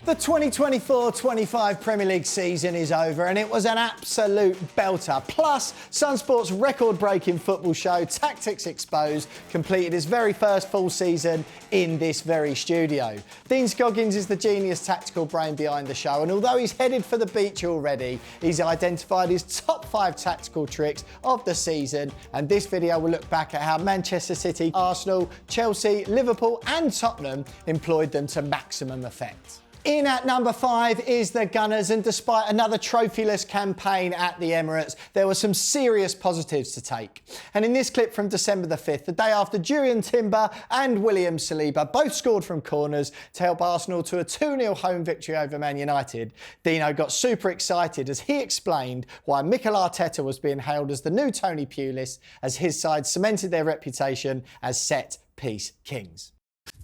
The 2024-25 Premier League season is over and it was an absolute belter. Plus, SunSport's record-breaking football show, Tactics Exposed, completed its very first full season in this very studio. Dean Scoggins is the genius tactical brain behind the show, and although he's headed for the beach already, he's identified his top 5 tactical tricks of the season, and this video will look back at how Manchester City, Arsenal, Chelsea, Liverpool and Tottenham employed them to maximum effect. In at number 5 is the Gunners, and despite another trophyless campaign at the Emirates, there were some serious positives to take. And in this clip from December the 5th, the day after Jurriën Timber and William Saliba both scored from corners to help Arsenal to a 2-0 home victory over Man United, Deano got super excited as he explained why Mikel Arteta was being hailed as the new Tony Pulis, as his side cemented their reputation as set-piece kings.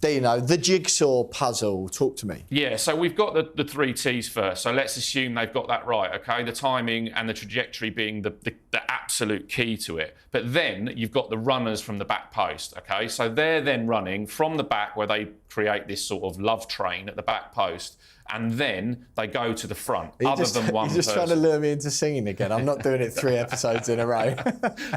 Deano, the jigsaw puzzle, talk to me. Yeah, so we've got the 3 T's first. So let's assume they've got that right, okay? The timing and the trajectory being the absolute key to it. But then you've got the runners from the back post, okay? So they're then running from the back where they create this sort of love train at the back post, and then they go to the front, than one person. You're just trying to lure me into singing again. I'm not doing it 3 episodes in a row.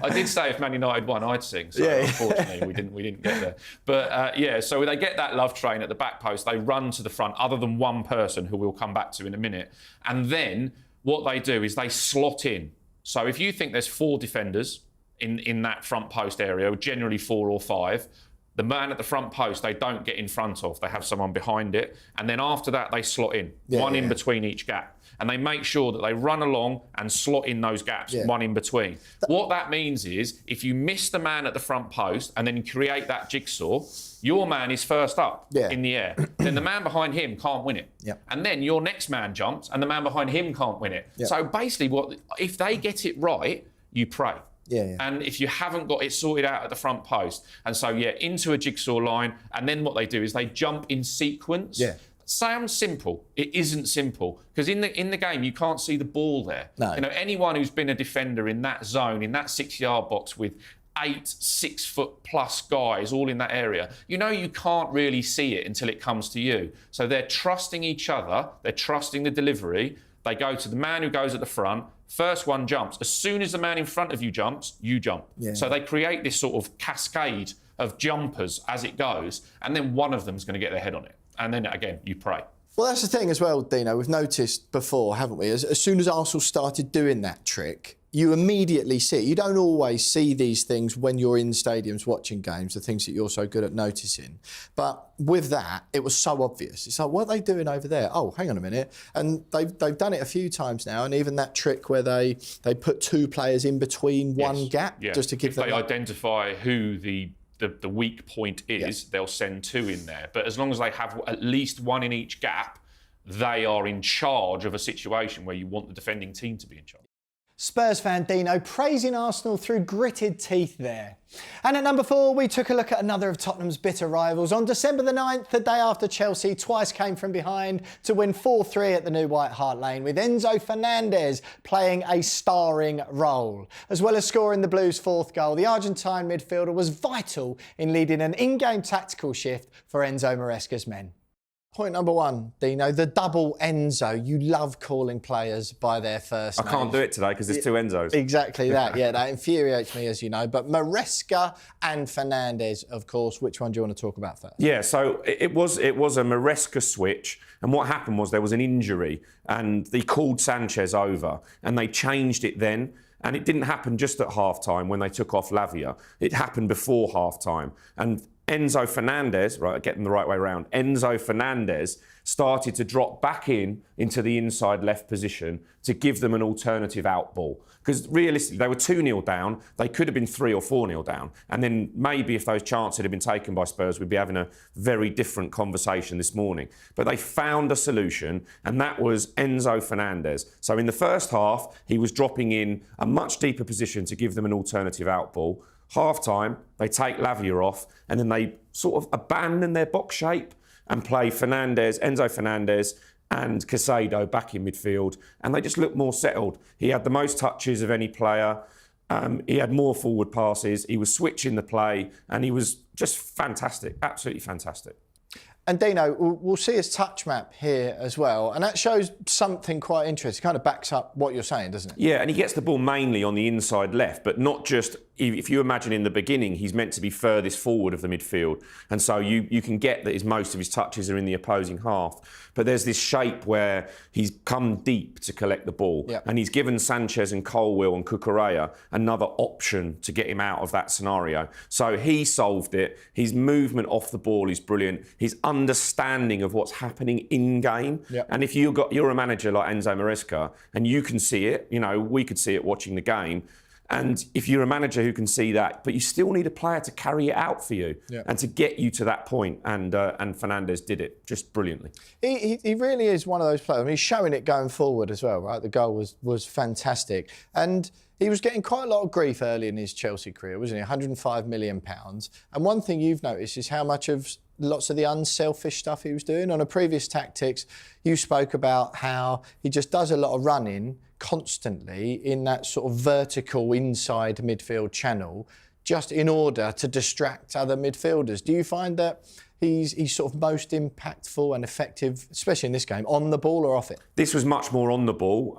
I did say if Man United won, I'd sing. So yeah. Unfortunately, we didn't get there. But yeah, so they get that love train at the back post. They run to the front, other than one person who we'll come back to in a minute. And then what they do is they slot in. So if you think there's 4 defenders in that front post area, generally 4 or 5, the man at the front post, they don't get in front of. They have someone behind it. And then after that, they slot in, one in between each gap. And they make sure that they run along and slot in those gaps, one in between. What that means is, if you miss the man at the front post and then create that jigsaw, your man is first up in the air. Then the man behind him can't win it. And then your next man jumps and the man behind him can't win it. So basically, if they get it right, you pray. And if you haven't got it sorted out at the front post, and so into a jigsaw line, and then what they do is they jump in sequence. Sounds simple. It isn't simple, because in the game you can't see the ball there. You know, anyone who's been a defender in that zone, in that 6-yard box with 8 6-foot-plus guys all in that area, you know you can't really see it until it comes to you. So they're trusting each other. They're trusting the delivery. They go to the man who goes at the front. First one jumps. As soon as the man in front of you jumps, you jump. So they create this sort of cascade of jumpers as it goes, and then one of them's going to get their head on it. And then, again, you pray. Well, that's the thing as well, Deano. We've noticed before, haven't we? As soon as Arsenal started doing that trick, you immediately see it. You don't always see these things when you're in stadiums watching games, the things that you're so good at noticing. But with that, it was so obvious. It's like, what are they doing over there? Oh, hang on a minute. And they've done it a few times now, and even that trick where they put 2 players in between one gap just to give them... If they identify who the weak point is, they'll send 2 in there. But as long as they have at least 1 in each gap, they are in charge of a situation where you want the defending team to be in charge. Spurs fan Deano praising Arsenal through gritted teeth there. And at number 4, we took a look at another of Tottenham's bitter rivals. On December the 9th, the day after Chelsea twice came from behind to win 4-3 at the new White Hart Lane, with Enzo Fernandez playing a starring role. As well as scoring the Blues' 4th goal, the Argentine midfielder was vital in leading an in-game tactical shift for Enzo Maresca's men. Point number 1, Deano, the double Enzo. You love calling players by their first names. I can't do it today because there's 2 Enzos. Exactly that, that infuriates me, as you know. But Maresca and Fernandez, of course, which one do you want to talk about first? Yeah, so it was a Maresca switch, and what happened was there was an injury, and they called Sanchez over, and they changed it then. And it didn't happen just at half-time when they took off Lavia. It happened before half-time. And Enzo Fernandez, right, getting the right way around, Enzo Fernandez started to drop back into the inside left position to give them an alternative out ball. Because realistically, they were 2-0 down. They could have been 3 or 4-0 down. And then maybe if those chances had been taken by Spurs, we'd be having a very different conversation this morning. But they found a solution, and that was Enzo Fernandez. So in the first half, he was dropping in a much deeper position to give them an alternative out ball. Half-time, they take Lavia off, and then they sort of abandon their box shape and play Enzo Fernandez and Caicedo back in midfield, and they just look more settled. He had the most touches of any player. He had more forward passes. He was switching the play, and he was just fantastic, absolutely fantastic. And Deano, we'll see his touch map here as well. And that shows something quite interesting. It kind of backs up what you're saying, doesn't it? Yeah, and he gets the ball mainly on the inside left, but not just, if you imagine in the beginning, he's meant to be furthest forward of the midfield. And so you can get that most of his touches are in the opposing half. But there's this shape where he's come deep to collect the ball. Yep. And he's given Sanchez and Colwill and Cucurella another option to get him out of that scenario. So he solved it. His movement off the ball is brilliant. His understanding of what's happening in game. Yep. And if you're a manager like Enzo Maresca and you can see it, we could see it watching the game. And if you're a manager who can see that, but you still need a player to carry it out for you and to get you to that point. And Fernandez did it just brilliantly. He really is one of those players. I mean, he's showing it going forward as well, right? The goal was fantastic. And he was getting quite a lot of grief early in his Chelsea career, wasn't he? £105 million. And one thing you've noticed is how much of lots of the unselfish stuff he was doing. On a previous Tactics, you spoke about how he just does a lot of running constantly in that sort of vertical inside midfield channel, just in order to distract other midfielders. Do you find that he's sort of most impactful and effective, especially in this game, on the ball or off it? This was much more on the ball,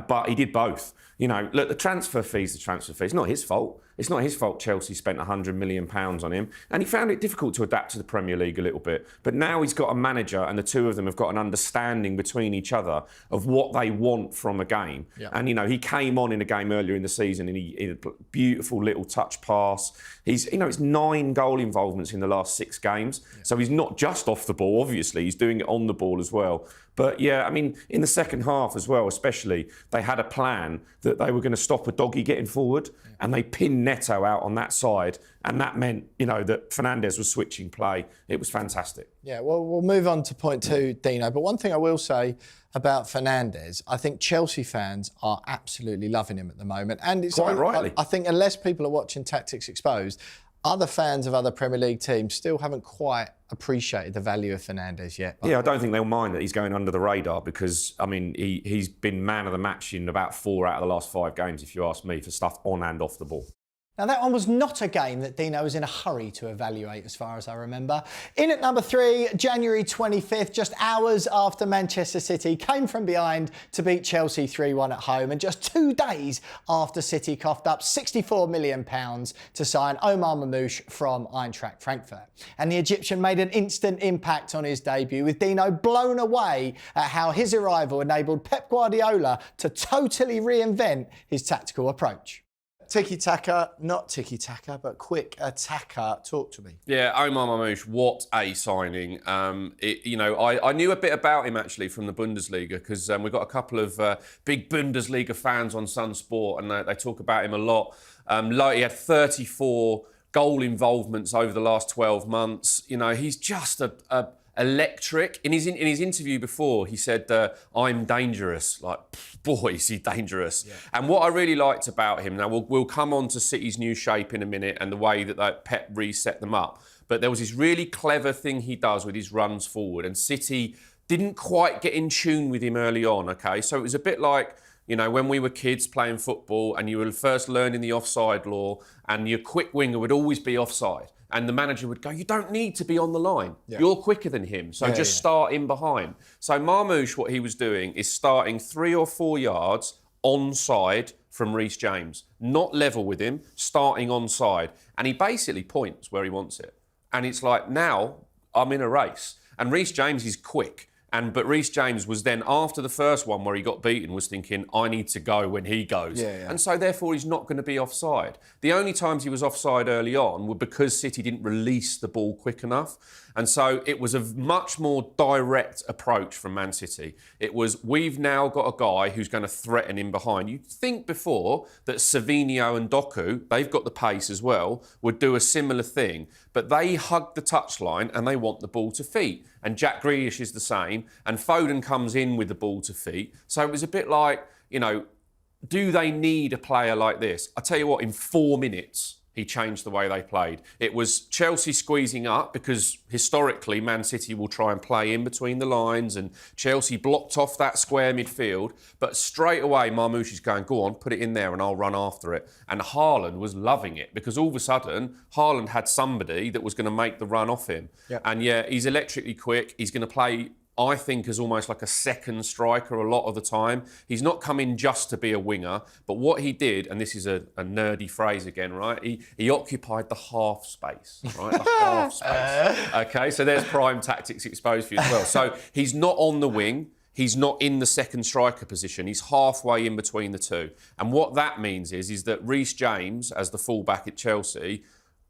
but he did both. Look, the transfer fee's the transfer fee. It's not his fault. It's not his fault Chelsea spent £100 million on him. And he found it difficult to adapt to the Premier League a little bit. But now he's got a manager and the two of them have got an understanding between each other of what they want from a game. Yeah. And, he came on in a game earlier in the season and he a beautiful little touch pass. It's 9 goal involvements in the last 6 games. Yeah. So he's not just off the ball, obviously. He's doing it on the ball as well. But yeah, I mean, in the second half as well, especially, they had a plan that they were going to stop a doggy getting forward and they pinned Neto out on that side. And that meant, that Fernandez was switching play. It was fantastic. Yeah, well, we'll move on to point 2, Deano. But one thing I will say about Fernandez, I think Chelsea fans are absolutely loving him at the moment. And it's quite rightly. I think unless people are watching Tactics Exposed, other fans of other Premier League teams still haven't quite appreciated the value of Fernandez yet. Yeah, I don't think they'll mind that he's going under the radar because, I mean, he's been man of the match in about 4 out of the last 5 games, if you ask me, for stuff on and off the ball. Now, that one was not a game that Deano was in a hurry to evaluate, as far as I remember. In at number 3, January 25th, just hours after Manchester City came from behind to beat Chelsea 3-1 at home, and just 2 days after City coughed up £64 million to sign Omar Marmoush from Eintracht Frankfurt. And the Egyptian made an instant impact on his debut, with Deano blown away at how his arrival enabled Pep Guardiola to totally reinvent his tactical approach. Tiki-taka, not tiki-taka, but quick attacker. Talk to me. Yeah, Omar Marmoush, what a signing. I knew a bit about him actually from the Bundesliga because we've got a couple of big Bundesliga fans on SunSport and they talk about him a lot. He had 34 goal involvements over the last 12 months. He's just a electric. In his interview before, he said, I'm dangerous. Like, boy, is he dangerous. Yeah. And what I really liked about him, now we'll come on to City's new shape in a minute and the way that Pep reset them up. But there was this really clever thing he does with his runs forward, and City didn't quite get in tune with him early on, okay? So it was a bit like, when we were kids playing football and you were first learning the offside law and your quick winger would always be offside. And the manager would go, you don't need to be on the line. Yeah. You're quicker than him, so just start in behind. So Marmoush, what he was doing is starting 3 or 4 yards onside from Reece James. Not level with him, starting onside. And he basically points where he wants it. And it's like, now I'm in a race. And Reece James is quick. But Reece James was then, after the first one where he got beaten, was thinking, I need to go when he goes. Yeah. And so therefore he's not going to be offside. The only times he was offside early on were because City didn't release the ball quick enough. And so it was a much more direct approach from Man City. It was, we've now got a guy who's going to threaten him behind. You'd think before that Savinho and Doku, they've got the pace as well, would do a similar thing. But they hug the touchline and they want the ball to feet. And Jack Grealish is the same. And Foden comes in with the ball to feet. So it was a bit like, do they need a player like this? I tell you what, in 4 minutes, he changed the way they played. It was Chelsea squeezing up because historically Man City will try and play in between the lines, and Chelsea blocked off that square midfield. But straight away, Marmoush is going, go on, put it in there and I'll run after it. And Haaland was loving it because all of a sudden, Haaland had somebody that was going to make the run off him. Yep. And yeah, he's electrically quick. He's going to play, I think, as almost like a second striker a lot of the time. He's not come in just to be a winger, but what he did, and this is a nerdy phrase again, right? He occupied the half space, right? The half space. Okay, so there's prime tactics exposed for you as well. So he's not on the wing. He's not in the second striker position. He's halfway in between the two. And what that means is that Reece James, as the fullback at Chelsea,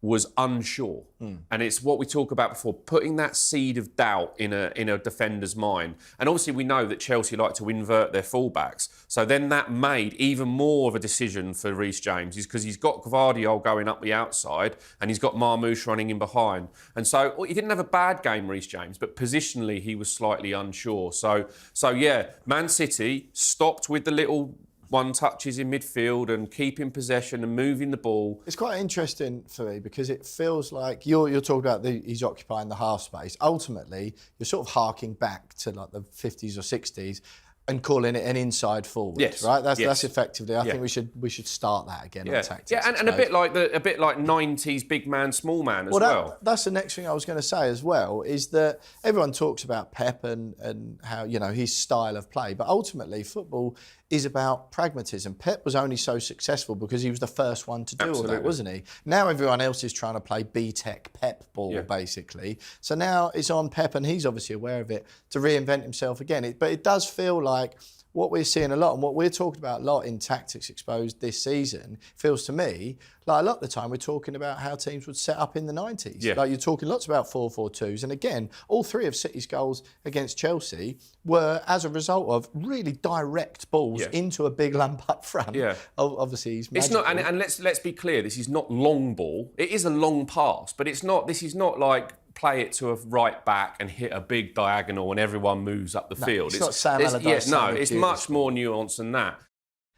was unsure. And it's what we talk about before, putting that seed of doubt in a defender's mind. And obviously we know that Chelsea like to invert their fullbacks. So then that made even more of a decision for Reece James, is because he's got Guardiola going up the outside and he's got Marmoush running in behind. And so he didn't have a bad game, Reece James, but positionally he was slightly unsure. So yeah, Man City stopped with the little one touches in midfield and keeping possession and moving the ball. It's quite interesting for me because it feels like you're talking about he's occupying the half space. Ultimately, you're sort of harking back to like the 50s or 60s and calling it an inside forward, yes, right? That's yes. effectively. I think we should start that again on tactics. Yeah, and a bit like 90s big man, small man as well. That's the next thing I was going to say as well, is that everyone talks about Pep and how, you know, his style of play, but ultimately football is about pragmatism. Pep was only so successful because he was the first one to do all that, wasn't he? Now everyone else is trying to play B-Tech Pep ball, basically. So now it's on Pep, and he's obviously aware of it, to reinvent himself again. But it does feel like what we're seeing a lot, and what we're talking about a lot in Tactics Exposed this season, feels to me like a lot of the time we're talking about how teams would set up in the 90s. Yeah. Like you're talking lots about 4-4-2s. And again, all three of City's goals against Chelsea were as a result of really direct balls into a big lump up front. Yeah. Obviously, he's It's magical. not, and let's be clear, this is not long ball. It is a long pass, but it's not. This is not like play it to a right back and hit a big diagonal and everyone moves up the field. It's not Sam Allardyce. It's much more nuanced than that.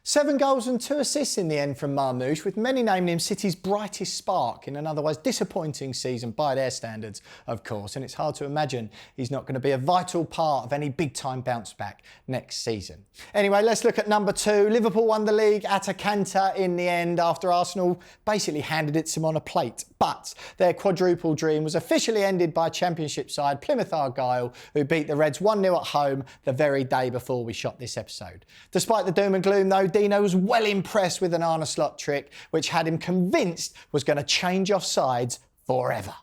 7 goals and 2 assists in the end from Marmoush, with many naming him City's brightest spark in an otherwise disappointing season by their standards, of course. And it's hard to imagine he's not going to be a vital part of any big-time bounce back next season. Anyway, let's look at number 2. Liverpool won the league at a canter in the end after Arsenal basically handed it to them on a plate. But their quadruple dream was officially ended by Championship side Plymouth Argyle, who beat the Reds 1-0 at home the very day before we shot this episode. Despite the doom and gloom, though, Deano was well impressed with an Arne Slot trick, which had him convinced was going to change offsides forever.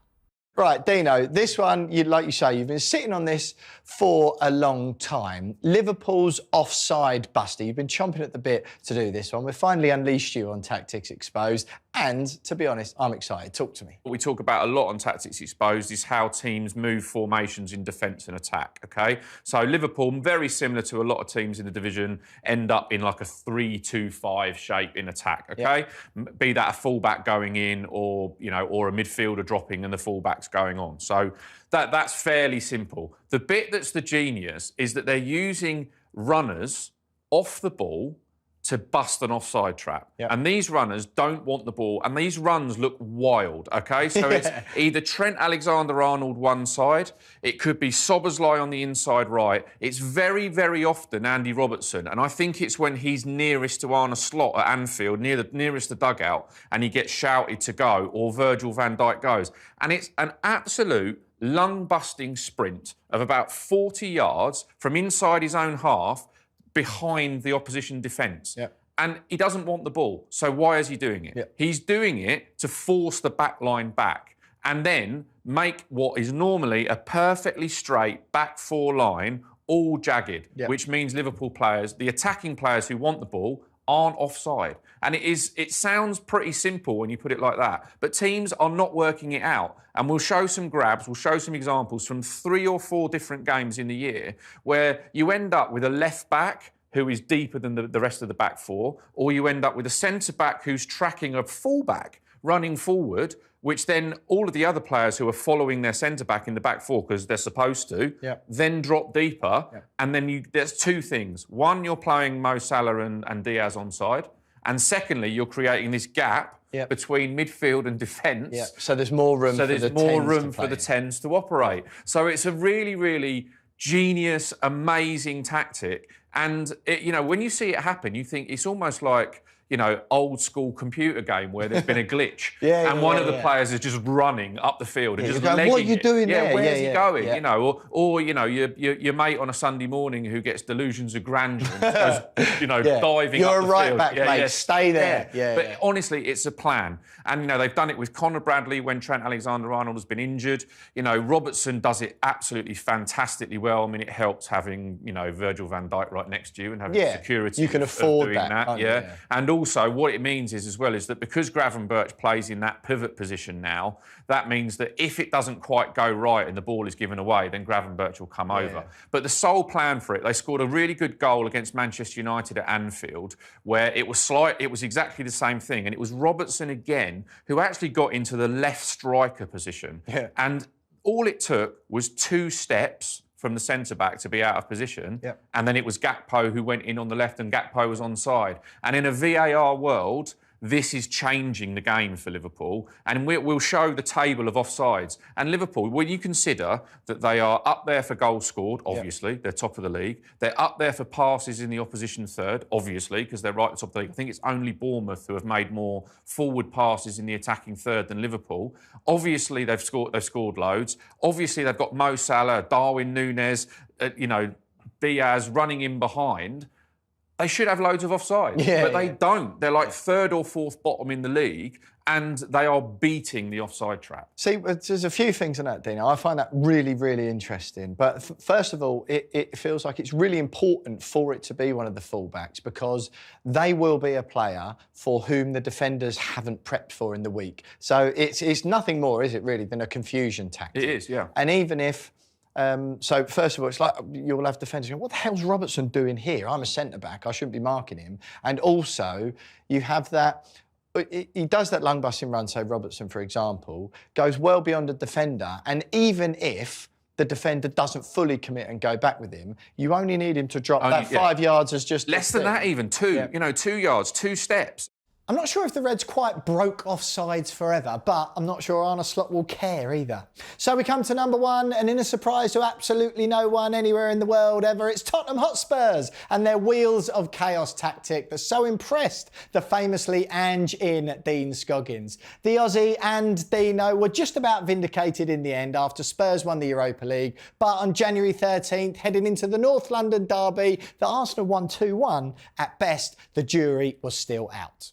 Right, Deano, this one, like you say, you've been sitting on this for a long time. Liverpool's offside-buster. You've been chomping at the bit to do this one. We've finally unleashed you on Tactics Exposed. And, to be honest, I'm excited. Talk to me. What we talk about a lot on Tactics Exposed is how teams move formations in defence and attack, OK? So Liverpool, very similar to a lot of teams in the division, end up in like a 3-2-5 shape in attack, OK? Be that a fullback going in or, you know, or a midfielder dropping and the fullback's going on. So that's fairly simple. The bit that's the genius is that they're using runners off the ball to bust an offside trap. Yep. And these runners don't want the ball, and these runs look wild, OK? So it's either Trent Alexander-Arnold one side, it could be Szoboszlai on the inside right. It's very, very often Andy Robertson, and I think it's when he's nearest to Arne Slot at Anfield, nearest the dugout, and he gets shouted to go, or Virgil van Dijk goes. And it's an absolute lung-busting sprint of about 40 yards from inside his own half behind the opposition defence. Yep. And he doesn't want the ball. So why is he doing it? Yep. He's doing it to force the back line back and then make what is normally a perfectly straight back four line all jagged, which means Liverpool players, the attacking players who want the ball, aren't offside. And it sounds pretty simple when you put it like that, but teams are not working it out. And we'll show some grabs, we'll show some examples from 3 or 4 different games in the year where you end up with a left back who is deeper than the rest of the back four, or you end up with a centre back who's tracking a full back running forward, which then all of the other players who are following their centre back in the back four, because they're supposed to, then drop deeper. And then there's 2 things. One, you're playing Mo Salah and Diaz onside. And secondly, you're creating this gap between midfield and defence. Yeah. So there's more room. So for there's the more tens room to for play the in. tens to operate. So it's a really, really genius, amazing tactic. And when you see it happen, you think it's almost like old school computer game where there's been a glitch and one of the players is just running up the field and just legging what are you doing it. there? Where's he going? Or your mate on a Sunday morning who gets delusions of grandeur and just goes, diving You're up a the right field. back, mate. Stay there. But honestly, it's a plan. And, they've done it with Conor Bradley when Trent Alexander-Arnold has been injured. Robertson does it absolutely fantastically well. I mean, it helps having, Virgil van Dijk right next to you and having security. You can afford doing that. And also, what it means is that because Gravenberch plays in that pivot position now, that means that if it doesn't quite go right and the ball is given away, then Gravenberch will come over. But the sole plan for it, they scored a really good goal against Manchester United at Anfield, where it was exactly the same thing, and it was Robertson again who actually got into the left striker position, and all it took was 2 steps from the centre-back to be out of position. And then it was Gakpo who went in on the left and Gakpo was onside. And in a VAR world, this is changing the game for Liverpool. And we'll show the table of offsides. And Liverpool, when you consider that they are up there for goals scored, obviously, they're top of the league. They're up there for passes in the opposition third, obviously, because they're right at the top of the league. I think it's only Bournemouth who have made more forward passes in the attacking third than Liverpool. Obviously, they've scored loads. Obviously, they've got Mo Salah, Darwin Núñez, Diaz running in behind. They should have loads of offside, but they don't. They're like 3rd or 4th bottom in the league, and they are beating the offside trap. See, there's a few things on that, Deano. I find that really, really interesting. But first of all, it feels like it's really important for it to be one of the fullbacks because they will be a player for whom the defenders haven't prepped for in the week. So it's nothing more, is it really, than a confusion tactic? It is, yeah. And even if... so first of all, it's like you'll have defenders going, what the hell's Robertson doing here? I'm a centre-back. I shouldn't be marking him. And also, you have that... He does that lung busting run, say Robertson, for example, goes well beyond the defender. And even if the defender doesn't fully commit and go back with him, you only need him to drop that 5 yards as just... Less than that even, 2. 2 yards, 2 steps. I'm not sure if the Reds quite broke offsides forever, but I'm not sure Arne Slot will care either. So we come to number 1, and in a surprise to absolutely no one anywhere in the world ever, it's Tottenham Hotspurs and their wheels of chaos tactic that so impressed the famously Ange-in Dean Scoggins. The Aussie and Deano were just about vindicated in the end after Spurs won the Europa League, but on January 13th, heading into the North London derby, the Arsenal won 2-1. At best, the jury was still out.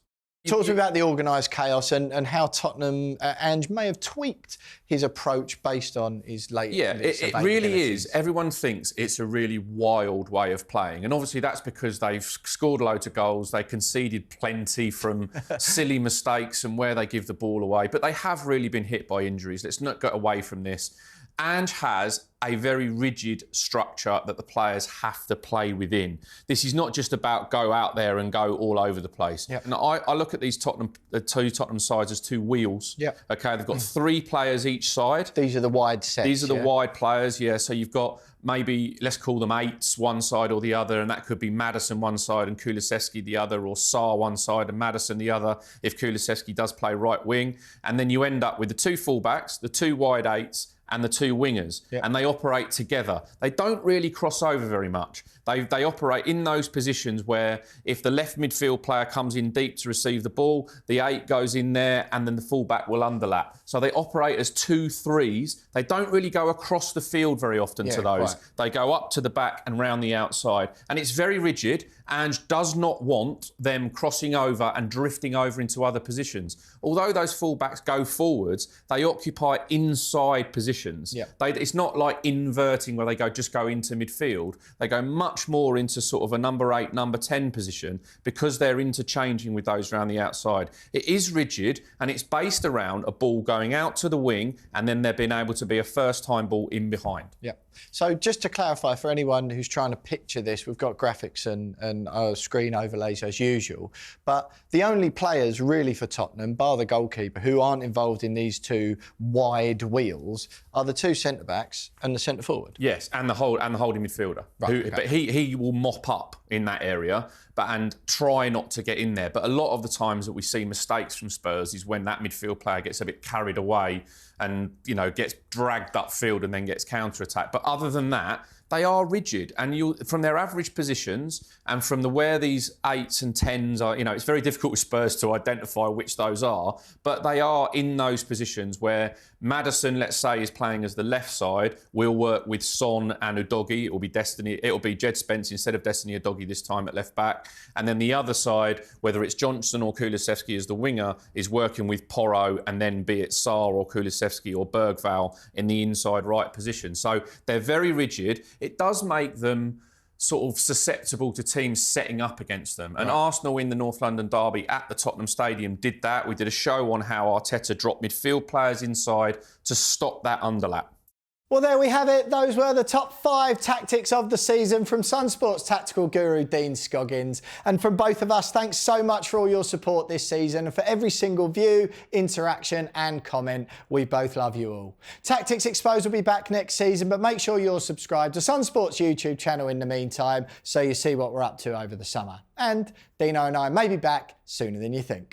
Talk to me about the organised chaos and how Tottenham, Ange may have tweaked his approach based on his latest. Yeah, it really is. Everyone thinks it's a really wild way of playing. And obviously that's because they've scored loads of goals. They conceded plenty from silly mistakes and where they give the ball away. But they have really been hit by injuries. Let's not get away from this. Ange has a very rigid structure that the players have to play within. This is not just about go out there and go all over the place. Yep. And I look at these two Tottenham sides as 2 wheels. Yep. Okay, they've got 3 players each side. These are the wide sets. These are the wide players, So you've got maybe, let's call them 8s, one side or the other, and that could be Maddison one side and Kulusevski the other, or Sarr one side and Maddison the other, if Kulusevski does play right wing. And then you end up with the 2 fullbacks, the 2 wide 8s, and the 2 wingers, and they operate together. They don't really cross over very much. They operate in those positions where if the left midfield player comes in deep to receive the ball, the 8 goes in there and then the fullback will underlap. So they operate as 2 3s. They don't really go across the field very often to those. Right. They go up to the back and round the outside. And it's very rigid. Ange does not want them crossing over and drifting over into other positions. Although those fullbacks go forwards, they occupy inside positions. Yeah. It's not like inverting where they just go into midfield. They go much more into sort of a number 8, number 10 position because they're interchanging with those around the outside. It is rigid and it's based around a ball going out to the wing and then there being able to be a first-time ball in behind. Yeah. So just to clarify for anyone who's trying to picture this, we've got graphics and screen overlays as usual, but the only players really for Tottenham, bar the goalkeeper, who aren't involved in these 2 wide wheels are the two centre-backs and the centre-forward. Yes, and the holding midfielder. But he will mop up in that area and try not to get in there. But a lot of the times that we see mistakes from Spurs is when that midfield player gets a bit carried away and, gets dragged upfield and then gets counter-attacked. But other than that, they are rigid. And from their average positions and from where these 8s and 10s are, it's very difficult with Spurs to identify which those are, but they are in those positions where Maddison, let's say, is playing as the left side. We'll work with Son and Udogie. It'll be Jed Spence instead of Destiny Udogie this time at left back. And then the other side, whether it's Johnson or Kulusevski as the winger, is working with Porro and then be it Sarr or Kulusevski or Bergvall in the inside right position. So they're very rigid. It does make them sort of susceptible to teams setting up against them. And Arsenal in the North London derby at the Tottenham Stadium did that. We did a show on how Arteta dropped midfield players inside to stop that underlap. Well, there we have it. Those were the top 5 tactics of the season from SunSport's tactical guru, Dean Scoggins. And from both of us, thanks so much for all your support this season and for every single view, interaction and comment. We both love you all. Tactics Exposed will be back next season, but make sure you're subscribed to SunSport's YouTube channel in the meantime so you see what we're up to over the summer. And Deano and I may be back sooner than you think.